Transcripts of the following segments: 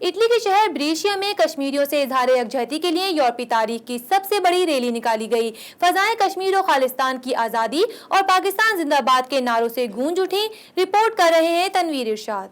Italy کے شہر Brescia میں کشمیریوں سے اظہار یکجہتی کے لیے یورپی تاریخ کی سب سے بڑی ریلی نکالی گئی۔ فضائیں کشمیر و خالصتان کی آزادی اور پاکستان زندہ باد کے نعروں سے گونج اٹھی۔ رپورٹ کر رہے ہیں تنویر ارشاد۔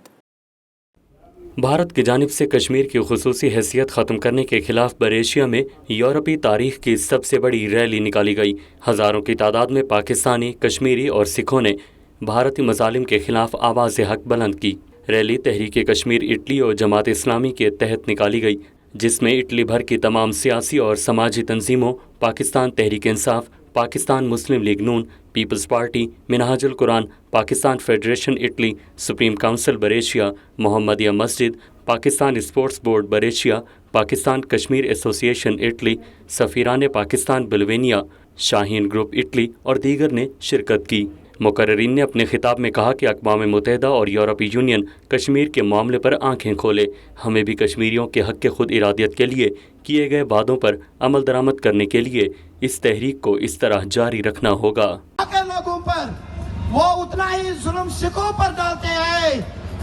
بھارت کی جانب سے کشمیر کی خصوصی حیثیت ختم کرنے کے خلاف بریشیا میں یورپی تاریخ کی سب سے بڑی ریلی نکالی گئی۔ ہزاروں کی تعداد میں پاکستانی، کشمیری اور سکھوں نے بھارتی مظالم کے خلاف آواز حق بلند کی۔ ریلی تحریک کشمیر اٹلی اور جماعت اسلامی کے تحت نکالی گئی، جس میں اٹلی بھر کی تمام سیاسی اور سماجی تنظیموں، Pakistan Tehreek Insaf, Pakistan Muslim League Noon, Peoples Party, Minhaj ul-Quran, Pakistan Federation Italy, Supreme Council Brescia, Muhammadia مسجد، Pakistan Sports Board Brescia, Pakistan Kashmir Association Italy, سفیران پاکستان بلوینیا، شاہین گروپ اٹلی اور دیگر نے شرکت کی۔ مقررین نے اپنے خطاب میں کہا کہ اقوام متحدہ اور یورپی یونین کشمیر کے معاملے پر آنکھیں کھولے۔ ہمیں بھی کشمیریوں کے حق خود ارادیت کے لیے کیے گئے وعدوں پر عمل درآمد کرنے کے لیے اس تحریک کو اس طرح جاری رکھنا ہوگا۔ لوگوں پر وہ اتنا ہی ظلم سکھوں پر ڈالتے ہیں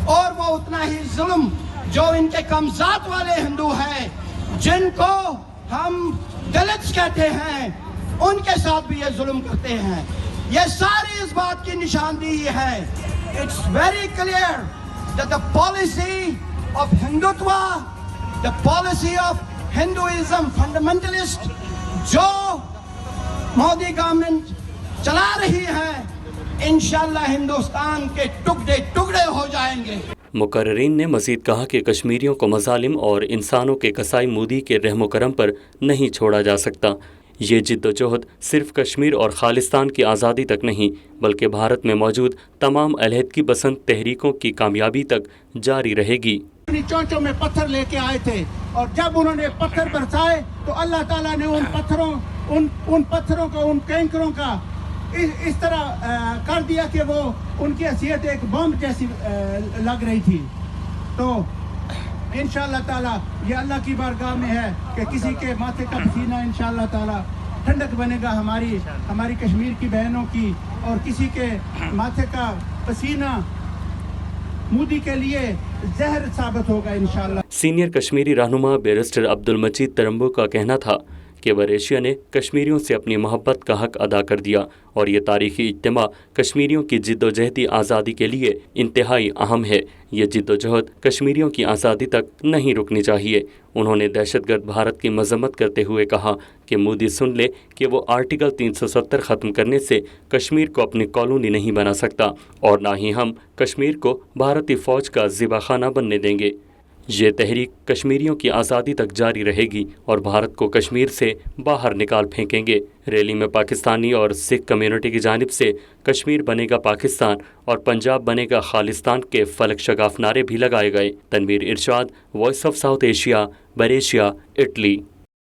اور وہ اتنا ہی ظلم جو ان کے کمزاد والے ہندو ہیں، جن کو ہم دلتس کہتے ہیں، ان کے ساتھ بھی یہ ظلم کرتے ہیں۔ یہ ساری اس بات کی نشاندہی ہے۔ It's very clear that the policy of Hindutva, the policy of Hinduism fundamentalist جو مودی گورنمنٹ چلا رہی ہے، انشاءاللہ ہندوستان کے ٹکڑے ٹکڑے ہو جائیں گے۔ مقررین نے مزید کہا کہ کشمیریوں کو مظالم اور انسانوں کے کسائی مودی کے رحم و کرم پر نہیں چھوڑا جا سکتا۔ یہ جد و جہد صرف کشمیر اور خالصتان کی آزادی تک نہیں، بلکہ بھارت میں موجود تمام علیحدگی پسند تحریکوں کی کامیابی تک جاری رہے گی۔ اپنی چونچوں میں پتھر لے کے آئے تھے اور جب انہوں نے پتھر برسائے تو اللہ تعالیٰ نے ان پتھروں کو، ان کینکروں کا اس طرح کر دیا کہ وہ ان کی حیثیت ایک بم جیسی لگ رہی تھی۔ تو انشاءاللہ تعالیٰ یہ اللہ کی بارگاہ میں ہے کہ کسی کے ماتھے کا پسینہ انشاءاللہ تعالیٰ ٹھنڈک بنے گا ہماری کشمیر کی بہنوں کی، اور کسی کے ماتھے کا پسینہ مودی کے لیے زہر ثابت ہوگا انشاءاللہ۔ سینئر کشمیری رہنما بیرسٹر عبدالمجید ترمبو کا کہنا تھا کہ بریشیا نے کشمیریوں سے اپنی محبت کا حق ادا کر دیا اور یہ تاریخی اجتماع کشمیریوں کی جد و جہدی آزادی کے لیے انتہائی اہم ہے۔ یہ جد و جہد کشمیریوں کی آزادی تک نہیں رکنی چاہیے۔ انہوں نے دہشت گرد بھارت کی مذمت کرتے ہوئے کہا کہ مودی سن لے کہ وہ آرٹیکل 370 ختم کرنے سے کشمیر کو اپنی کالونی نہیں بنا سکتا، اور نہ ہی ہم کشمیر کو بھارتی فوج کا ذبح خانہ بننے دیں گے۔ یہ تحریک کشمیریوں کی آزادی تک جاری رہے گی اور بھارت کو کشمیر سے باہر نکال پھینکیں گے۔ ریلی میں پاکستانی اور سکھ کمیونٹی کی جانب سے کشمیر بنے گا پاکستان اور پنجاب بنے گا خالصتان کے فلک شگاف نعرے بھی لگائے گئے۔ Tanveer Irshad, Voice of South Asia, Brescia, Italy.